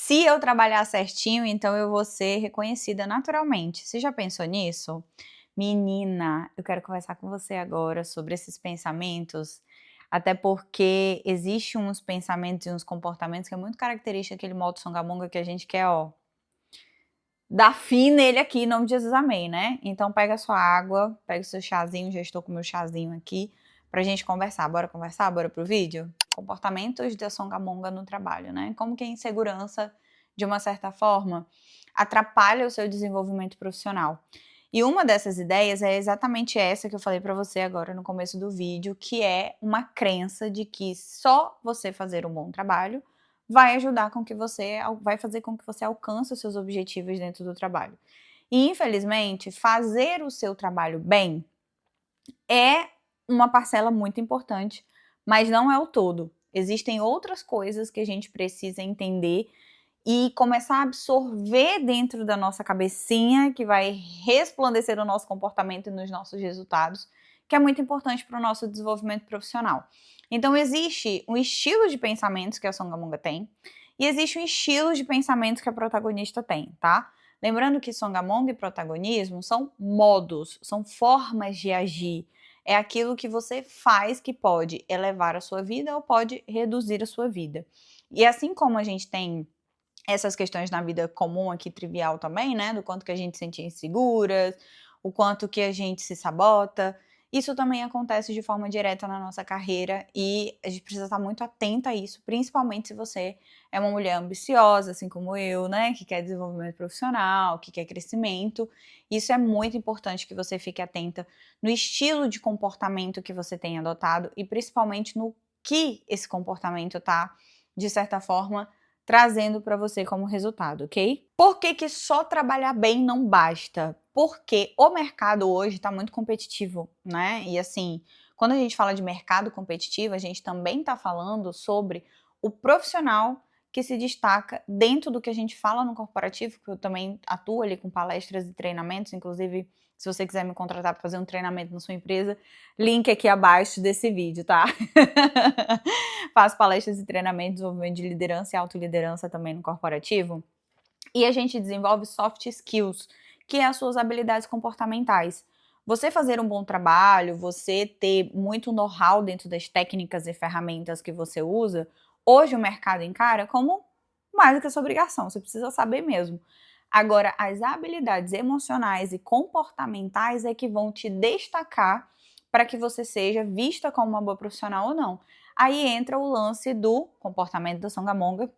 Se eu trabalhar certinho, então eu vou ser reconhecida naturalmente. Você já pensou nisso? Menina, eu quero conversar com você agora sobre esses pensamentos, até porque existe uns pensamentos e uns comportamentos que é muito característica daquele modo songamonga que a gente quer, ó, dar fim nele aqui, em nome de Jesus, amém, né? Então pega a sua água, pega o seu chazinho, já estou com o meu chazinho aqui, pra gente conversar. Bora conversar? Bora pro vídeo? Comportamentos da songamonga no trabalho, né? Como que a insegurança, de uma certa forma, atrapalha o seu desenvolvimento profissional. E uma dessas ideias é exatamente essa que eu falei pra você agora no começo do vídeo, que é uma crença de que só você fazer um bom trabalho vai ajudar com que você vai fazer com que você alcance os seus objetivos dentro do trabalho. E infelizmente, fazer o seu trabalho bem é uma parcela muito importante, mas não é o todo. Existem outras coisas que a gente precisa entender e começar a absorver dentro da nossa cabecinha, que vai resplandecer no nosso comportamento e nos nossos resultados, que é muito importante para o nosso desenvolvimento profissional. Então existe um estilo de pensamentos que a Songamonga tem, e existe um estilo de pensamentos que a protagonista tem, tá? Lembrando que Songamonga e protagonismo são modos, são formas de agir. É aquilo que você faz que pode elevar a sua vida ou pode reduzir a sua vida. E assim como a gente tem essas questões na vida comum aqui, trivial também, né, do quanto que a gente se sente inseguras, o quanto que a gente se sabota, isso também acontece de forma direta na nossa carreira e a gente precisa estar muito atenta a isso, principalmente se você é uma mulher ambiciosa, assim como eu, né, que quer desenvolvimento profissional, que quer crescimento. Isso é muito importante que você fique atenta no estilo de comportamento que você tem adotado e principalmente no que esse comportamento está, de certa forma, trazendo para você como resultado, ok? Por que que só trabalhar bem não basta? Porque o mercado hoje está muito competitivo, né? E assim, quando a gente fala de mercado competitivo, a gente também está falando sobre o profissional que se destaca dentro do que a gente fala no corporativo, que eu também atuo ali com palestras e treinamentos, inclusive se você quiser me contratar para fazer um treinamento na sua empresa, link aqui abaixo desse vídeo, tá? Faço palestras e treinamentos de desenvolvimento de liderança e autoliderança também no corporativo. E a gente desenvolve soft skills, que é as suas habilidades comportamentais. Você fazer um bom trabalho, você ter muito know-how dentro das técnicas e ferramentas que você usa, hoje o mercado encara como mais do que a sua obrigação, você precisa saber mesmo. Agora, as habilidades emocionais e comportamentais é que vão te destacar para que você seja vista como uma boa profissional ou não. Aí entra o lance do comportamento da Songamonga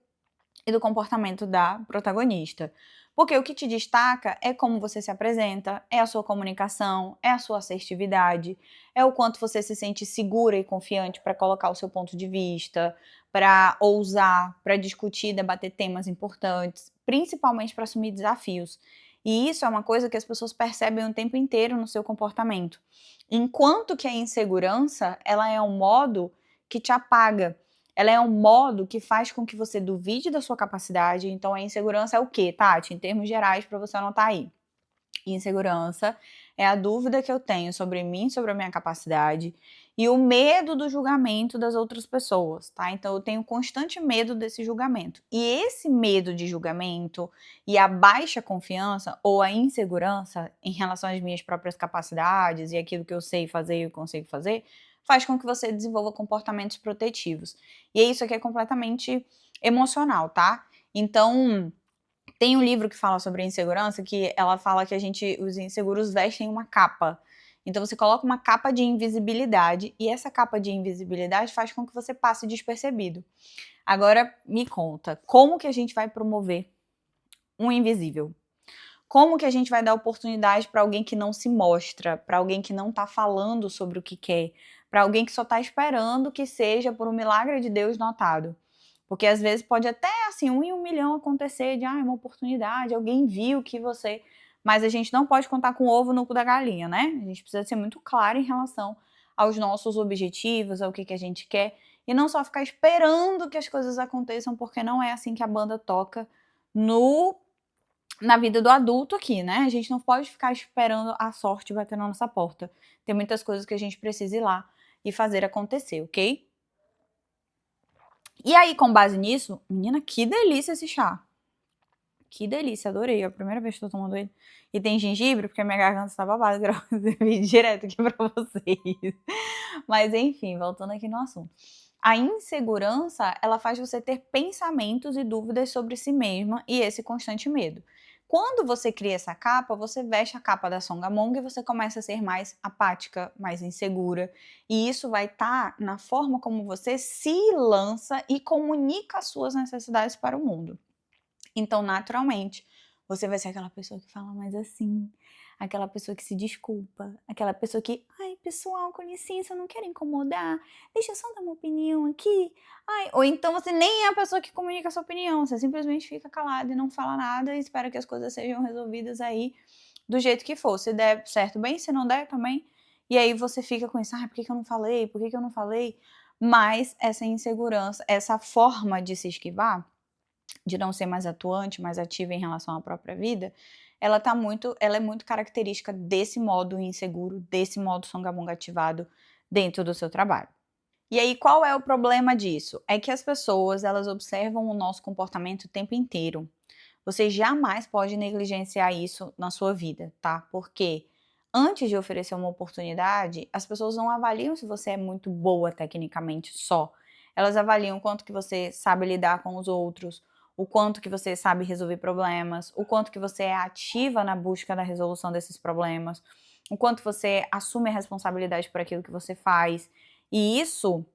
e do comportamento da protagonista. Porque o que te destaca é como você se apresenta, é a sua comunicação, é a sua assertividade, é o quanto você se sente segura e confiante para colocar o seu ponto de vista, para ousar, para discutir, debater temas importantes, principalmente para assumir desafios. E isso é uma coisa que as pessoas percebem o tempo inteiro no seu comportamento. Enquanto que a insegurança, ela é um modo que te apaga. Ela é um modo que faz com que você duvide da sua capacidade. Então, a insegurança é o quê, Tati? Em termos gerais, para você anotar aí. Insegurança é a dúvida que eu tenho sobre mim, sobre a minha capacidade e o medo do julgamento das outras pessoas, tá? Então, eu tenho constante medo desse julgamento. E esse medo de julgamento e a baixa confiança ou a insegurança em relação às minhas próprias capacidades e aquilo que eu sei fazer e eu consigo fazer, faz com que você desenvolva comportamentos protetivos. E isso aqui é completamente emocional, tá? Então, tem um livro que fala sobre a insegurança, que ela fala que os inseguros vestem uma capa. Então você coloca uma capa de invisibilidade e essa capa de invisibilidade faz com que você passe despercebido. Agora me conta, como que a gente vai promover um invisível? Como que a gente vai dar oportunidade para alguém que não se mostra, para alguém que não está falando sobre o que quer, para alguém que só está esperando que seja por um milagre de Deus notado? Porque às vezes pode até, assim, 1 em 1 milhão acontecer de, uma oportunidade, alguém viu que você... Mas a gente não pode contar com o ovo no cu da galinha, né? A gente precisa ser muito claro em relação aos nossos objetivos, ao que a gente quer, e não só ficar esperando que as coisas aconteçam, porque não é assim que a banda toca na vida do adulto aqui, né? A gente não pode ficar esperando a sorte bater na nossa porta. Tem muitas coisas que a gente precisa ir lá e fazer acontecer, ok? E aí, com base nisso, menina, que delícia esse chá. que delícia, adorei, é a primeira vez que tô tomando ele. E tem gengibre, porque a minha garganta tá babada, gravando esse vídeo direto aqui pra vocês. Mas enfim, voltando aqui no assunto. A insegurança, ela faz você ter pensamentos e dúvidas sobre si mesma e esse constante medo. Quando você cria essa capa, você veste a capa da Songamonga e você começa a ser mais apática, mais insegura. E isso vai estar na forma como você se lança e comunica as suas necessidades para o mundo. Então, naturalmente, você vai ser aquela pessoa que fala mais assim, aquela pessoa que se desculpa, aquela pessoa que, ai, pessoal, com licença, eu não quero incomodar, deixa eu só dar uma opinião aqui. Ai, ou então você nem é a pessoa que comunica a sua opinião, você simplesmente fica calado e não fala nada e espera que as coisas sejam resolvidas aí do jeito que for. Se der certo, bem, se não der, também. E aí você fica com isso, por que eu não falei? Por que eu não falei? Mas essa insegurança, essa forma de se esquivar, de não ser mais atuante, mais ativa em relação à própria vida, ela é muito característica desse modo inseguro, desse modo songamonga ativado dentro do seu trabalho. E aí, qual é o problema disso? É que as pessoas, elas observam o nosso comportamento o tempo inteiro. Você jamais pode negligenciar isso na sua vida, tá? Porque antes de oferecer uma oportunidade, as pessoas não avaliam se você é muito boa tecnicamente só. Elas avaliam o quanto que você sabe lidar com os outros, o quanto que você sabe resolver problemas, o quanto que você é ativa na busca da resolução desses problemas, o quanto você assume a responsabilidade por aquilo que você faz. E isso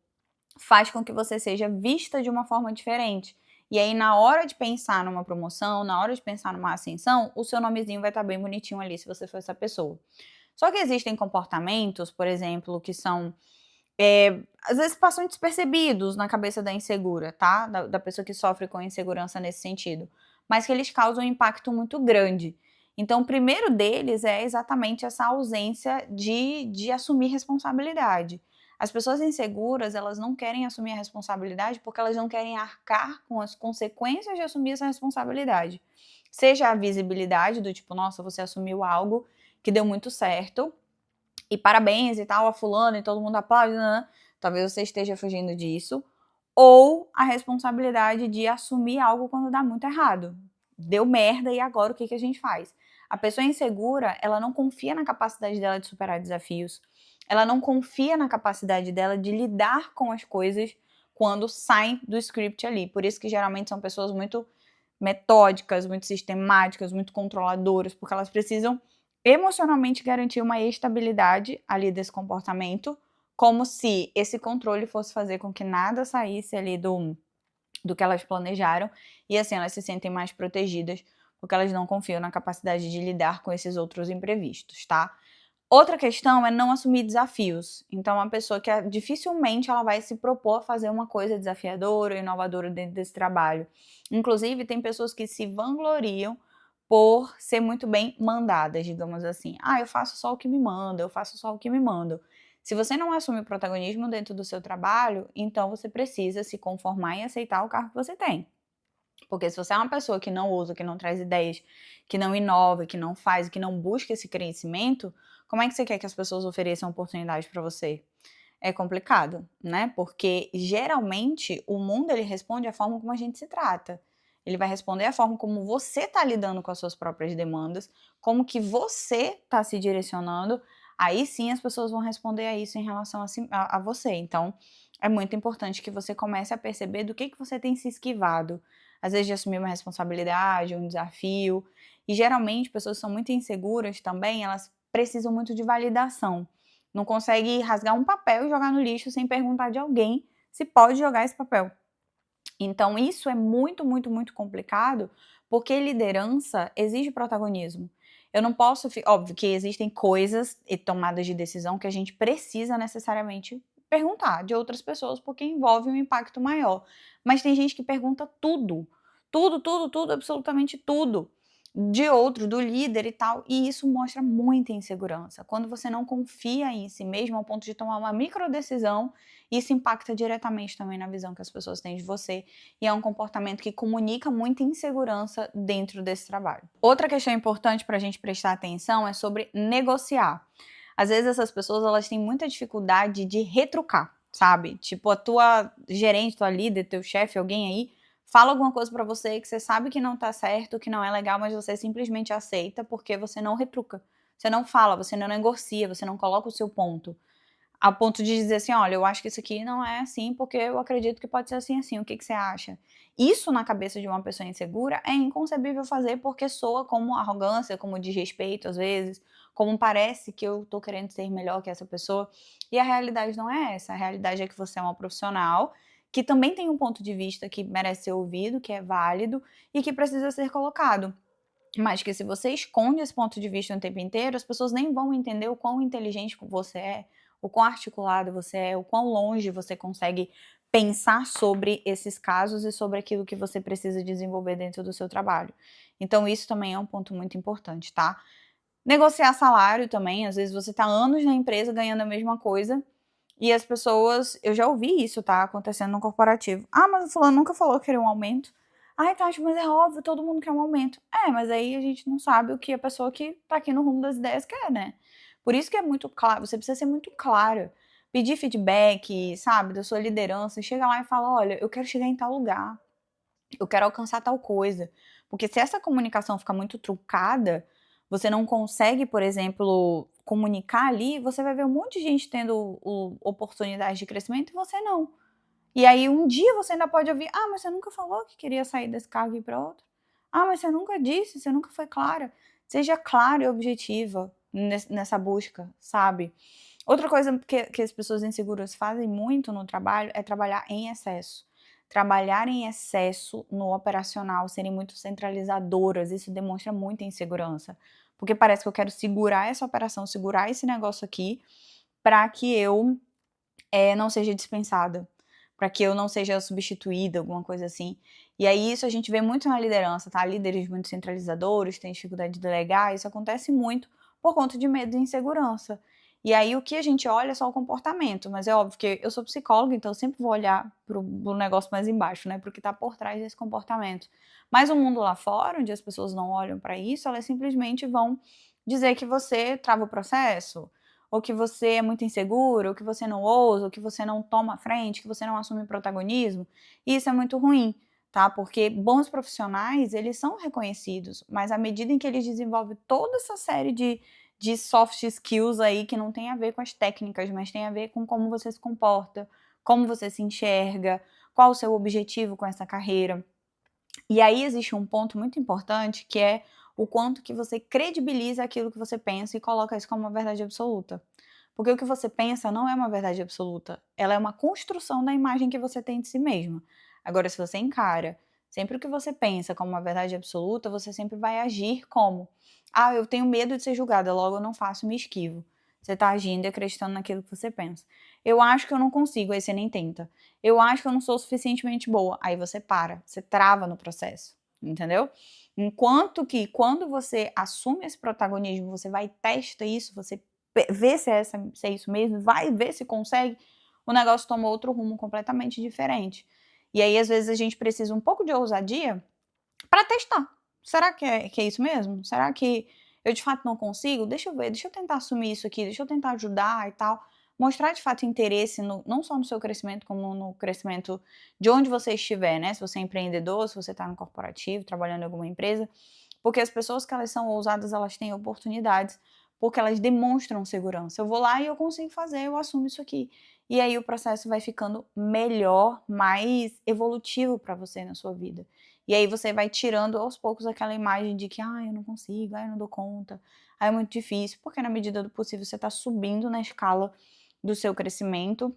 faz com que você seja vista de uma forma diferente. E aí, na hora de pensar numa promoção, na hora de pensar numa ascensão, o seu nomezinho vai estar bem bonitinho ali se você for essa pessoa. Só que existem comportamentos, por exemplo, que são às vezes passam despercebidos na cabeça da insegura, tá? Da pessoa que sofre com insegurança nesse sentido, mas que eles causam um impacto muito grande. Então, o primeiro deles é exatamente essa ausência de assumir responsabilidade. As pessoas inseguras, elas não querem assumir a responsabilidade porque elas não querem arcar com as consequências de assumir essa responsabilidade. Seja a visibilidade do tipo, nossa, você assumiu algo que deu muito certo, e parabéns e tal a fulano e todo mundo aplaude, né? Talvez você esteja fugindo disso. Ou a responsabilidade de assumir algo quando dá muito errado. Deu merda e agora o que a gente faz? A pessoa insegura, ela não confia na capacidade dela de superar desafios. Ela não confia na capacidade dela de lidar com as coisas quando saem do script ali. Por isso que geralmente são pessoas muito metódicas, muito sistemáticas, muito controladoras, porque elas precisam emocionalmente garantir uma estabilidade ali desse comportamento, como se esse controle fosse fazer com que nada saísse ali do que elas planejaram, e assim elas se sentem mais protegidas, porque elas não confiam na capacidade de lidar com esses outros imprevistos, tá? Outra questão é não assumir desafios. Então, uma pessoa que dificilmente ela vai se propor a fazer uma coisa desafiadora, inovadora dentro desse trabalho. Inclusive, tem pessoas que se vangloriam por ser muito bem mandadas, digamos assim. Eu faço só o que me manda, eu faço só o que me mando. Se você não assume o protagonismo dentro do seu trabalho, então você precisa se conformar e aceitar o cargo que você tem. Porque se você é uma pessoa que não usa, que não traz ideias, que não inova, que não faz, que não busca esse crescimento, como é que você quer que as pessoas ofereçam oportunidade para você? É complicado, né? Porque geralmente o mundo ele responde a forma como a gente se trata. Ele vai responder a forma como você está lidando com as suas próprias demandas, como que você está se direcionando. Aí sim as pessoas vão responder a isso em relação a você. Então é muito importante que você comece a perceber do que você tem se esquivado. Às vezes de assumir uma responsabilidade, um desafio. E geralmente pessoas que são muito inseguras também, elas precisam muito de validação. Não consegue rasgar um papel e jogar no lixo sem perguntar de alguém se pode jogar esse papel. Então isso é muito, muito, muito complicado, porque liderança exige protagonismo. Eu não posso, óbvio que existem coisas e tomadas de decisão que a gente precisa necessariamente perguntar de outras pessoas, porque envolve um impacto maior. Mas tem gente que pergunta tudo, tudo, tudo, tudo, absolutamente tudo de outro, do líder e tal, e isso mostra muita insegurança. Quando você não confia em si mesmo ao ponto de tomar uma microdecisão, isso impacta diretamente também na visão que as pessoas têm de você, e é um comportamento que comunica muita insegurança dentro desse trabalho. Outra questão importante para a gente prestar atenção é sobre negociar. Às vezes essas pessoas elas têm muita dificuldade de retrucar, sabe? Tipo, a tua gerente, tua líder, teu chefe, alguém aí, fala alguma coisa pra você que você sabe que não tá certo, que não é legal, mas você simplesmente aceita, porque você não retruca. Você não fala, você não negocia, você não coloca o seu ponto. A ponto de dizer assim: "Olha, eu acho que isso aqui não é assim, porque eu acredito que pode ser assim, assim, o que que você acha?". Isso na cabeça de uma pessoa insegura é inconcebível fazer, porque soa como arrogância, como desrespeito às vezes, como parece que eu tô querendo ser melhor que essa pessoa, e a realidade não é essa, a realidade é que você é uma profissional, que também tem um ponto de vista que merece ser ouvido, que é válido e que precisa ser colocado. Mas que se você esconde esse ponto de vista o tempo inteiro, as pessoas nem vão entender o quão inteligente você é, o quão articulado você é, o quão longe você consegue pensar sobre esses casos e sobre aquilo que você precisa desenvolver dentro do seu trabalho. Então isso também é um ponto muito importante, tá? Negociar salário também, às vezes você tá anos na empresa ganhando a mesma coisa, e as pessoas, eu já ouvi isso, tá, acontecendo no corporativo. "Ah, mas o fulano nunca falou que queria um aumento". "Ai, Tati, mas é óbvio, todo mundo quer um aumento". É, mas aí a gente não sabe o que a pessoa que tá aqui no rumo das ideias quer, né. Por isso que é muito claro, você precisa ser muito clara, pedir feedback, sabe, da sua liderança, chega lá e fala: "Olha, eu quero chegar em tal lugar, eu quero alcançar tal coisa". Porque se essa comunicação ficar muito truncada, você não consegue, por exemplo, comunicar ali, você vai ver um monte de gente tendo oportunidade de crescimento e você não. E aí um dia você ainda pode ouvir: "Ah, mas você nunca falou que queria sair desse cargo e ir para outro. Ah, mas você nunca disse, você nunca foi clara". Seja clara e objetiva nessa busca, sabe. Outra coisa que as pessoas inseguras fazem muito no trabalho é trabalhar em excesso. Trabalhar em excesso no operacional, serem muito centralizadoras, isso demonstra muita insegurança. Porque parece que eu quero segurar essa operação, segurar esse negócio aqui, para que eu, não seja dispensada, para que eu não seja substituída, alguma coisa assim. E aí isso a gente vê muito na liderança, tá, líderes muito centralizadores, têm dificuldade de delegar, isso acontece muito por conta de medo e insegurança. E aí o que a gente olha é só o comportamento, mas é óbvio que eu sou psicóloga, então eu sempre vou olhar para o negócio mais embaixo, né, para o que está por trás desse comportamento. Mas o mundo lá fora, onde as pessoas não olham para isso, elas simplesmente vão dizer que você trava o processo, ou que você é muito inseguro, ou que você não ousa, ou que você não toma a frente, que você não assume protagonismo, e isso é muito ruim, tá, porque bons profissionais, eles são reconhecidos, mas à medida em que eles desenvolvem toda essa série de soft skills aí, que não tem a ver com as técnicas, mas tem a ver com como você se comporta, como você se enxerga, qual o seu objetivo com essa carreira. E aí existe um ponto muito importante, que é o quanto que você credibiliza aquilo que você pensa e coloca isso como uma verdade absoluta. Porque o que você pensa não é uma verdade absoluta, ela é uma construção da imagem que você tem de si mesmo. Agora, se você encara sempre o que você pensa como uma verdade absoluta, você sempre vai agir como: "Ah, eu tenho medo de ser julgada, logo eu não faço, me esquivo". Você está agindo e acreditando naquilo que você pensa. "Eu acho que eu não consigo", aí você nem tenta. "Eu acho que eu não sou suficientemente boa", aí você para, você trava no processo, entendeu? Enquanto que quando você assume esse protagonismo, você vai e testa isso, você vê se é isso mesmo, vai ver se consegue, o negócio toma outro rumo completamente diferente. E aí, às vezes, a gente precisa um pouco de ousadia para testar. Será que é isso mesmo? Será que eu de fato não consigo? Deixa eu ver, deixa eu tentar assumir isso aqui, deixa eu tentar ajudar e tal. Mostrar de fato interesse não só no seu crescimento, como no crescimento de onde você estiver, né? Se você é empreendedor, se você está no corporativo, trabalhando em alguma empresa. Porque as pessoas que elas são ousadas, elas têm oportunidades, porque elas demonstram segurança. Eu vou lá e eu consigo fazer, eu assumo isso aqui. E aí o processo vai ficando melhor, mais evolutivo para você na sua vida. E aí você vai tirando aos poucos aquela imagem de que: "Ah, eu não consigo, ah, eu não dou conta, ah, é muito difícil", porque na medida do possível você está subindo na escala do seu crescimento,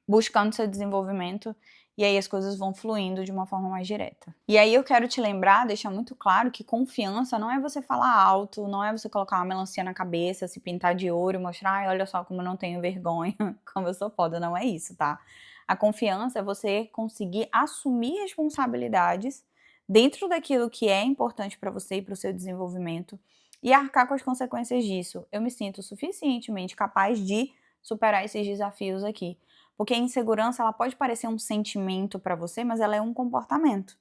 buscando seu desenvolvimento, e aí as coisas vão fluindo de uma forma mais direta. E aí eu quero te lembrar, deixar muito claro que confiança não é você falar alto, não é você colocar uma melancia na cabeça, se pintar de ouro e mostrar: "Ai, olha só como eu não tenho vergonha, como eu sou foda", não é isso, tá? A confiança é você conseguir assumir responsabilidades dentro daquilo que é importante para você e para o seu desenvolvimento e arcar com as consequências disso. Eu me sinto suficientemente capaz de superar esses desafios aqui. Porque a insegurança, ela pode parecer um sentimento para você, mas ela é um comportamento.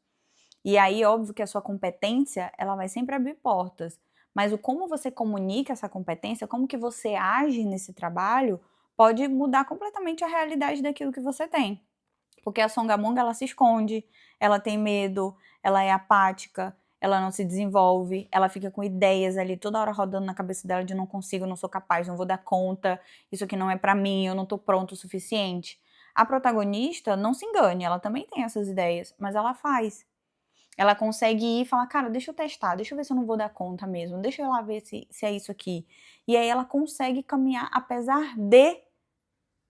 E aí, óbvio que a sua competência, ela vai sempre abrir portas, mas o como você comunica essa competência, como que você age nesse trabalho, pode mudar completamente a realidade daquilo que você tem. Porque a songamonga, ela se esconde, ela tem medo, ela é apática, ela não se desenvolve, ela fica com ideias ali toda hora rodando na cabeça dela de não consigo, não sou capaz, não vou dar conta, isso aqui não é pra mim, eu não tô pronto o suficiente. A protagonista, não se engane, ela também tem essas ideias, mas ela faz. Ela consegue ir e falar, cara, deixa eu testar, deixa eu ver se eu não vou dar conta mesmo, deixa eu lá ver se é isso aqui. E aí ela consegue caminhar apesar de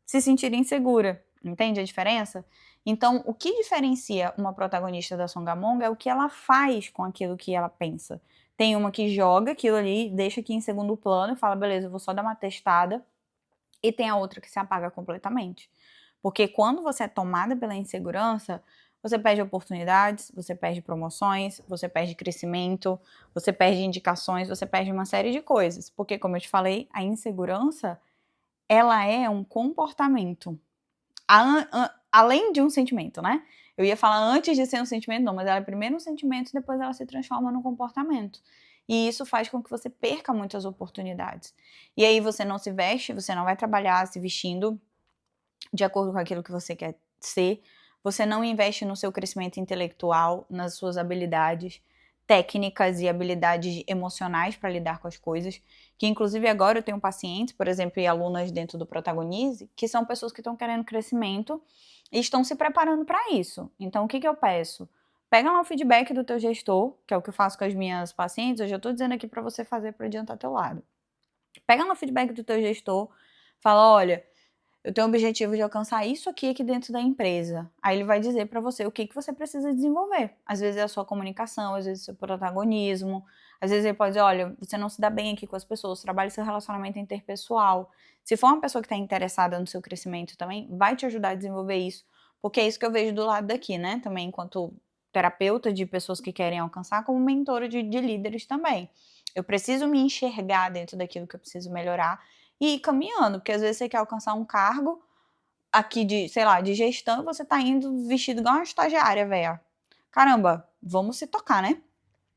se sentir insegura. Entende a diferença? Então, o que diferencia uma protagonista da songamonga é o que ela faz com aquilo que ela pensa. Tem uma que joga aquilo ali, deixa aqui em segundo plano e fala, beleza, eu vou só dar uma testada. E tem a outra que se apaga completamente. Porque quando você é tomada pela insegurança, você perde oportunidades, você perde promoções, você perde crescimento, você perde indicações, você perde uma série de coisas. Porque, como eu te falei, a insegurança, ela é um comportamento. Além de um sentimento, né? Eu ia falar antes de ser um sentimento, não, mas ela é primeiro um sentimento, depois ela se transforma num comportamento. E isso faz com que você perca muitas oportunidades. E aí você não se veste, você não vai trabalhar se vestindo de acordo com aquilo que você quer ser, você não investe no seu crescimento intelectual, nas suas habilidades técnicas e habilidades emocionais para lidar com as coisas, que inclusive agora eu tenho pacientes, por exemplo, e alunas dentro do Protagonize, que são pessoas que estão querendo crescimento e estão se preparando para isso. Então, o que eu peço? Pega lá o feedback do teu gestor, que é o que eu faço com as minhas pacientes, eu já estou dizendo aqui para você fazer para adiantar teu lado. Pega lá o feedback do teu gestor, fala, olha, eu tenho o objetivo de alcançar isso aqui dentro da empresa. Aí ele vai dizer para você o que você precisa desenvolver. Às vezes é a sua comunicação, às vezes é o seu protagonismo, às vezes ele pode dizer, olha, você não se dá bem aqui com as pessoas, trabalhe seu relacionamento interpessoal. Se for uma pessoa que está interessada no seu crescimento também, vai te ajudar a desenvolver isso, porque é isso que eu vejo do lado daqui, né? Também enquanto terapeuta de pessoas que querem alcançar, como mentora de líderes também. Eu preciso me enxergar dentro daquilo que eu preciso melhorar e ir caminhando, porque às vezes você quer alcançar um cargo aqui de, sei lá, de gestão e você tá indo vestido igual uma estagiária, velho. Caramba, vamos se tocar, né?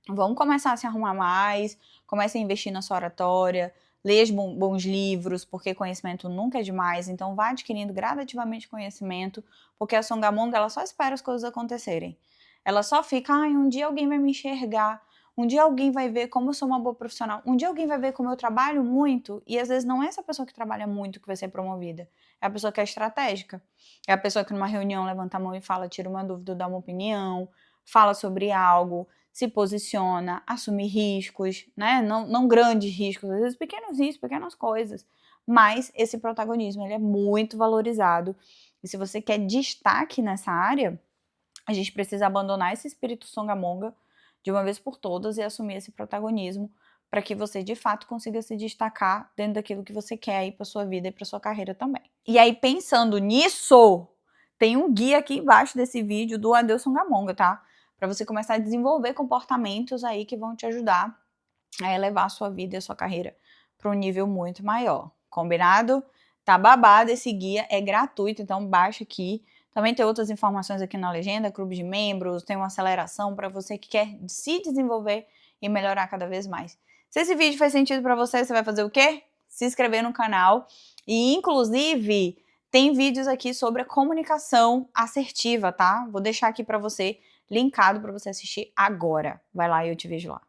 Vamos começar a se arrumar mais, comece a investir na sua oratória, leia bons livros, porque conhecimento nunca é demais, então vá adquirindo gradativamente conhecimento, porque a songamonga, ela só espera as coisas acontecerem. Ela só fica, ai, um dia alguém vai me enxergar, um dia alguém vai ver como eu sou uma boa profissional, um dia alguém vai ver como eu trabalho muito, e às vezes não é essa pessoa que trabalha muito que vai ser promovida, é a pessoa que é estratégica, é a pessoa que numa reunião levanta a mão e fala, tira uma dúvida, dá uma opinião, fala sobre algo, se posiciona, assume riscos, né? Não grandes riscos, às vezes pequenos riscos, pequenas coisas, mas esse protagonismo ele é muito valorizado, e se você quer destaque nessa área, a gente precisa abandonar esse espírito songamonga de uma vez por todas e assumir esse protagonismo para que você de fato consiga se destacar dentro daquilo que você quer aí para sua vida e para sua carreira também. E aí pensando nisso, tem um guia aqui embaixo desse vídeo do Adeus Songamonga, tá? Para você começar a desenvolver comportamentos aí que vão te ajudar a elevar a sua vida e a sua carreira para um nível muito maior. Combinado? Tá babado esse guia, é gratuito, então baixa aqui. Também tem outras informações aqui na legenda, clube de membros, tem uma aceleração para você que quer se desenvolver e melhorar cada vez mais. Se esse vídeo faz sentido para você, você vai fazer o quê? Se inscrever no canal e, inclusive, tem vídeos aqui sobre a comunicação assertiva, tá? Vou deixar aqui para você, linkado para você assistir agora. Vai lá e eu te vejo lá.